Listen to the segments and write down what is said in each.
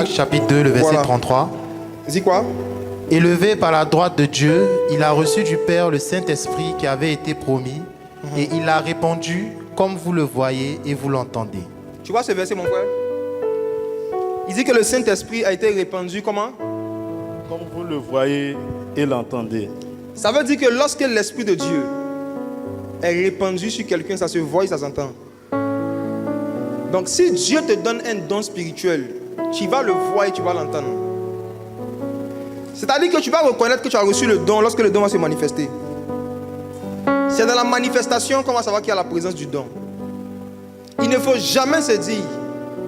chapitre 2, le verset 33. Dis quoi? Élevé par la droite de Dieu, il a reçu du Père le Saint-Esprit qui avait été promis et il l'a répandu comme vous le voyez et vous l'entendez. Tu vois ce verset, mon frère? Il dit que le Saint-Esprit a été répandu comment? Comme vous le voyez et l'entendez. Ça veut dire que lorsque l'Esprit de Dieu est répandu sur quelqu'un, ça se voit et ça s'entend. Donc si Dieu te donne un don spirituel, tu vas le voir et tu vas l'entendre. C'est-à-dire que tu vas reconnaître que tu as reçu le don lorsque le don va se manifester. C'est dans la manifestation qu'on va savoir qu'il y a la présence du don. Il ne faut jamais se dire,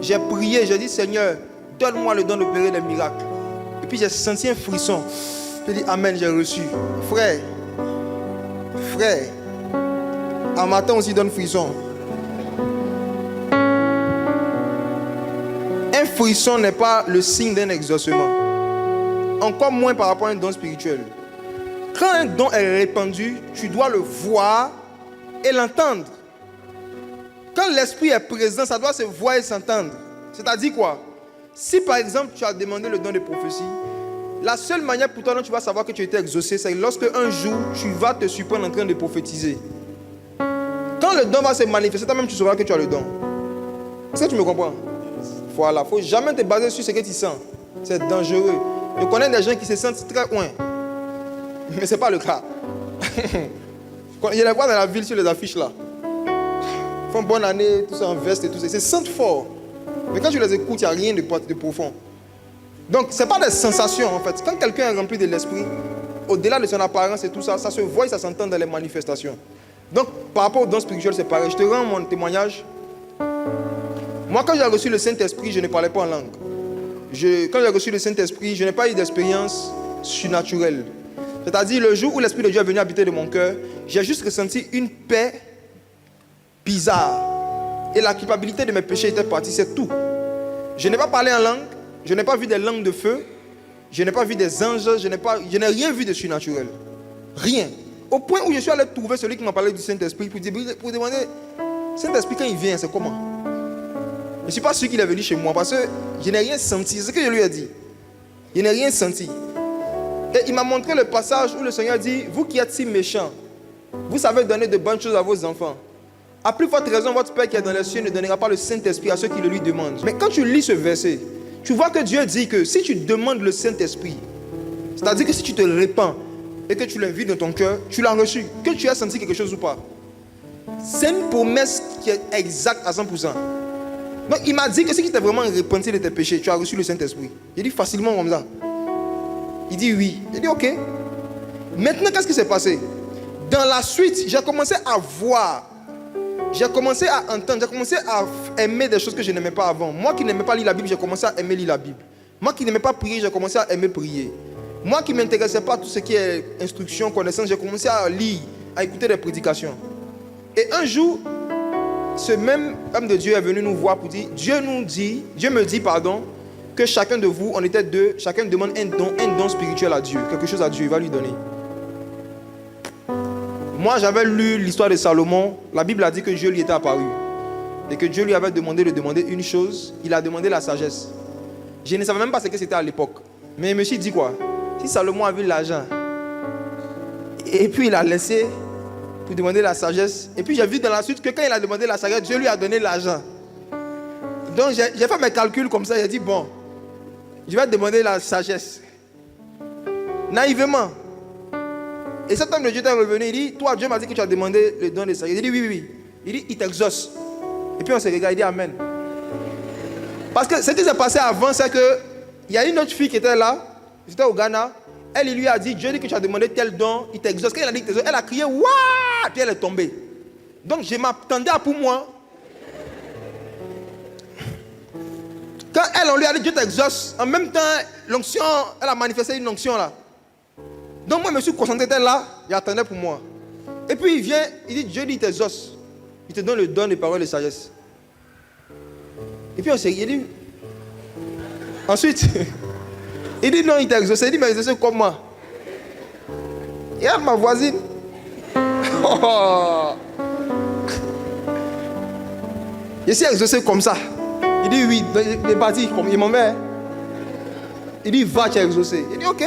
j'ai prié, j'ai dit Seigneur, donne-moi le don d'opérer des miracles. Et puis j'ai senti un frisson. Je dis Amen, j'ai reçu. Frère, un matin aussi donne frisson. Un frisson n'est pas le signe d'un exaucement. Encore moins par rapport à un don spirituel. Quand un don est répandu, tu dois le voir et l'entendre. Quand l'esprit est présent, ça doit se voir et s'entendre. C'est-à-dire quoi? Si par exemple tu as demandé le don de prophétie, la seule manière pour toi dont tu vas savoir que tu as été exaucé, c'est lorsque un jour tu vas te surprendre en train de prophétiser. Quand le don va se manifester, toi-même tu sauras que tu as le don. Est-ce que tu me comprends? Voilà, il ne faut jamais te baser sur ce que tu sens. C'est dangereux. Je connais des gens qui se sentent très loin. Mais ce n'est pas le cas. Il y a les voix dans la ville sur les affiches là. Ils font bonne année, tout ça en veste et tout ça. Ils se sentent forts. Mais quand tu les écoutes, il n'y a rien de profond. Donc, ce n'est pas des sensations en fait. Quand quelqu'un est rempli de l'esprit, au-delà de son apparence et tout ça, ça se voit et ça s'entend dans les manifestations. Donc, par rapport au don spirituel, c'est pareil. Je te rends mon témoignage. Moi, quand j'ai reçu le Saint-Esprit, je ne parlais pas en langue. Quand j'ai reçu le Saint-Esprit, je n'ai pas eu d'expérience surnaturelle. C'est-à-dire, le jour où l'Esprit de Dieu est venu habiter dans mon cœur, j'ai juste ressenti une paix bizarre. Et la culpabilité de mes péchés était partie, c'est tout. Je n'ai pas parlé en langue, je n'ai pas vu des langues de feu, je n'ai pas vu des anges, je n'ai rien vu de surnaturel. Rien. Au point où je suis allé trouver celui qui m'a parlé du Saint-Esprit pour demander, Saint-Esprit, quand il vient, c'est comment? Je ne suis pas sûr qu'il est venu chez moi parce que je n'ai rien senti. C'est ce que je lui ai dit. Je n'ai rien senti. Et il m'a montré le passage où le Seigneur dit, vous qui êtes si méchants, vous savez donner de bonnes choses à vos enfants. À plus forte raison, votre Père qui est dans les cieux ne donnera pas le Saint-Esprit à ceux qui le lui demandent. Mais quand tu lis ce verset, tu vois que Dieu dit que si tu demandes le Saint-Esprit, c'est-à-dire que si tu te répands et que tu l'invites dans ton cœur, tu l'as reçu. Que tu aies senti quelque chose ou pas. C'est une promesse qui est exacte à 100%. Donc il m'a dit que si tu t'es vraiment repenti de tes péchés, tu as reçu le Saint-Esprit. J'ai dit facilement comme ça. Il dit oui. J'ai dit ok. Maintenant, qu'est-ce qui s'est passé? Dans la suite, j'ai commencé à voir. J'ai commencé à entendre. J'ai commencé à aimer des choses que je n'aimais pas avant. Moi qui n'aimais pas lire la Bible, j'ai commencé à aimer lire la Bible. Moi qui n'aimais pas prier, j'ai commencé à aimer prier. Moi qui ne m'intéressais pas à tout ce qui est instruction, connaissance, j'ai commencé à lire, à écouter des prédications. Et un jour, ce même homme de Dieu est venu nous voir pour dire, Dieu me dit, que chacun de vous, on était deux, chacun demande un don spirituel à Dieu, quelque chose à Dieu, il va lui donner. Moi, j'avais lu l'histoire de Salomon, la Bible a dit que Dieu lui était apparu. Et que Dieu lui avait demandé de demander une chose, il a demandé la sagesse. Je ne savais même pas ce que c'était à l'époque. Mais je me suis dit quoi? Si Salomon avait l'argent, et puis il a laissé pour demander la sagesse. Et puis j'ai vu dans la suite que quand il a demandé la sagesse, Dieu lui a donné l'argent. Donc j'ai fait mes calculs comme ça, j'ai dit bon, je vais demander la sagesse. Naïvement. Et cet homme de Dieu est revenu, il dit, toi Dieu m'a dit que tu as demandé le don de sagesse. Il dit oui. Il dit, il t'exauce. Et puis on se regarde, il dit amen. Parce que ce qui s'est passé avant, c'est que il y a une autre fille qui était là, c'était au Ghana. Elle, il lui a dit, Dieu dit que tu as demandé tel don, il t'exauce. Quand il a dit que t'exauce, elle a crié, waouh, puis elle est tombée. Donc je m'attendais à pour moi. Quand elle, on lui a dit, Dieu t'exauce, en même temps, l'onction, elle a manifesté une onction là. Donc moi, je me suis concentré là, j'attendais pour moi. Et puis il vient, il dit, Dieu dit, il t'exauce. Il te donne le don de parole de sagesse. Et puis on s'est dit, ensuite, il dit non, il t'a exaucé. Il dit, mais exaucé comme moi. Et elle, ma voisine. Oh. Je suis exaucé comme ça. Il dit oui, il est parti, il m'en met. Il dit, va, tu es exaucé. Il dit, ok.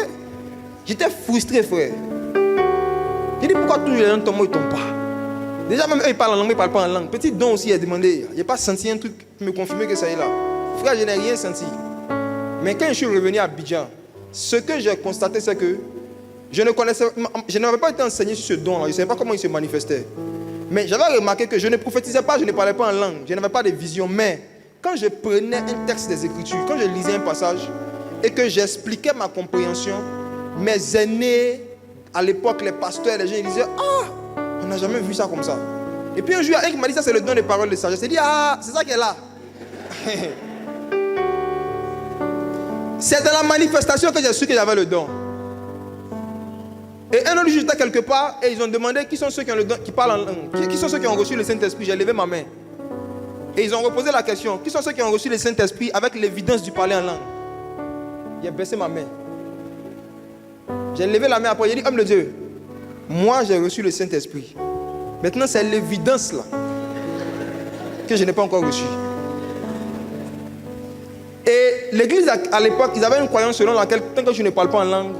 J'étais frustré, frère. Il dit, pourquoi tous les gens tombent, ils ne tombent pas? Déjà, même eux, ils parlent en langue, mais ils ne parlent pas en langue. Petit don aussi, il a demandé. Il n'a pas senti un truc qui me confirmait que ça est là. Frère, je n'ai rien senti. Mais quand je suis revenu à Abidjan, ce que j'ai constaté, c'est que je n'avais pas été enseigné sur ce don-là. Je ne savais pas comment il se manifestait. Mais j'avais remarqué que je ne prophétisais pas, je ne parlais pas en langue. Je n'avais pas de vision. Mais quand je prenais un texte des Écritures, quand je lisais un passage et que j'expliquais ma compréhension, mes aînés, à l'époque, les pasteurs, les gens, ils disaient, ah, on n'a jamais vu ça comme ça. Et puis un jour, un qui m'a dit, ça c'est le don des paroles de sagesse. Il dit, ah, c'est ça qui est là. C'est dans la manifestation que j'ai su que j'avais le don. Et un autre jour, j'étais quelque part et ils ont demandé qui sont ceux qui ont le don, qui parlent en langue, qui sont ceux qui ont reçu le Saint-Esprit. J'ai levé ma main. Et ils ont reposé la question, qui sont ceux qui ont reçu le Saint-Esprit avec l'évidence du parler en langue? J'ai baissé ma main. J'ai levé la main après, j'ai dit, homme de Dieu, moi j'ai reçu le Saint-Esprit. Maintenant c'est l'évidence là que je n'ai pas encore reçu. Et l'église à l'époque, ils avaient une croyance selon laquelle tant que tu ne parles pas en langue,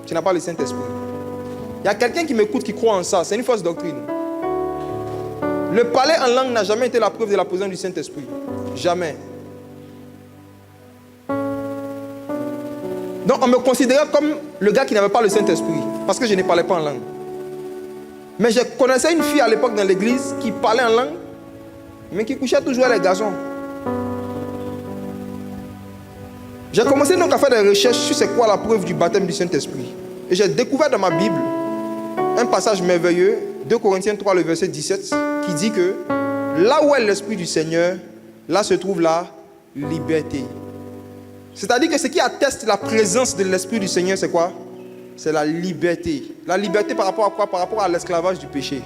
tu n'as pas le Saint-Esprit. Il y a quelqu'un qui m'écoute qui croit en ça, c'est une fausse doctrine. Le parler en langue n'a jamais été la preuve de la présence du Saint-Esprit. Jamais. Donc on me considérait comme le gars qui n'avait pas le Saint-Esprit, parce que je ne parlais pas en langue. Mais je connaissais une fille à l'époque dans l'église qui parlait en langue, mais qui couchait toujours avec les garçons. J'ai commencé donc à faire des recherches sur c'est quoi la preuve du baptême du Saint-Esprit. Et j'ai découvert dans ma Bible un passage merveilleux, 2 Corinthiens 3, le verset 17, qui dit que là où est l'Esprit du Seigneur, là se trouve la liberté. C'est-à-dire que ce qui atteste la présence de l'Esprit du Seigneur, c'est quoi? C'est la liberté. La liberté par rapport à quoi? Par rapport à l'esclavage du péché.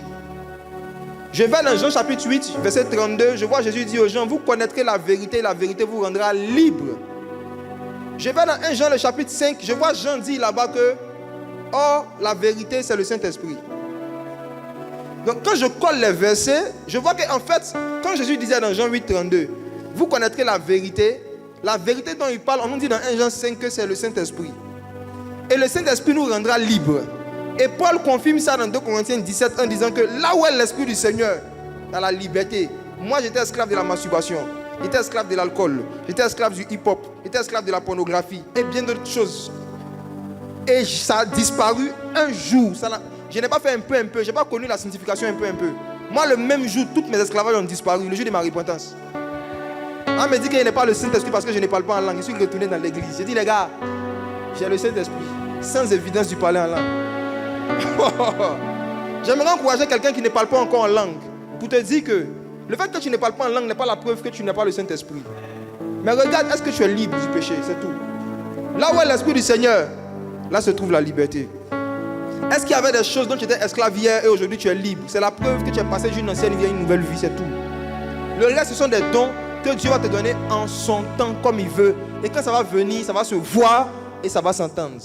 Je vais dans Jean chapitre 8, verset 32, je vois Jésus dire aux gens, vous connaîtrez la vérité vous rendra libre. Je vais dans 1 Jean le chapitre 5, je vois Jean dire là-bas que oh, la vérité c'est le Saint-Esprit. Donc quand je colle les versets, je vois qu'en fait, quand Jésus disait dans Jean 8, 32, vous connaîtrez la vérité dont il parle, on nous dit dans 1 Jean 5 que c'est le Saint-Esprit. Et le Saint-Esprit nous rendra libres. Et Paul confirme ça dans 2 Corinthiens 17 en disant que là où est l'Esprit du Seigneur, dans la liberté. Moi j'étais esclave de la masturbation. J'étais esclave de l'alcool, j'étais esclave du hip-hop, j'étais esclave de la pornographie et bien d'autres choses. Et ça a disparu un jour. Je n'ai pas fait un peu, je n'ai pas connu la signification un peu. Moi, le même jour, toutes mes esclavages ont disparu, le jour de ma repentance. On me dit qu'il n'y a pas le Saint-Esprit parce que je ne parle pas en langue. Je suis retourné dans l'église. J'ai dit, les gars, j'ai le Saint-Esprit, sans évidence du parler en langue. J'aimerais encourager quelqu'un qui ne parle pas encore en langue pour te dire que le fait que tu ne parles pas en langue n'est pas la preuve que tu n'as pas le Saint-Esprit. Mais regarde, est-ce que tu es libre du péché? C'est tout. Là où est l'Esprit du Seigneur, là se trouve la liberté. Est-ce qu'il y avait des choses dont tu étais esclave hier et aujourd'hui tu es libre? C'est la preuve que tu es passé d'une ancienne vie à une nouvelle vie, c'est tout. Le reste, ce sont des dons que Dieu va te donner en son temps, comme il veut. Et quand ça va venir, ça va se voir et ça va s'entendre.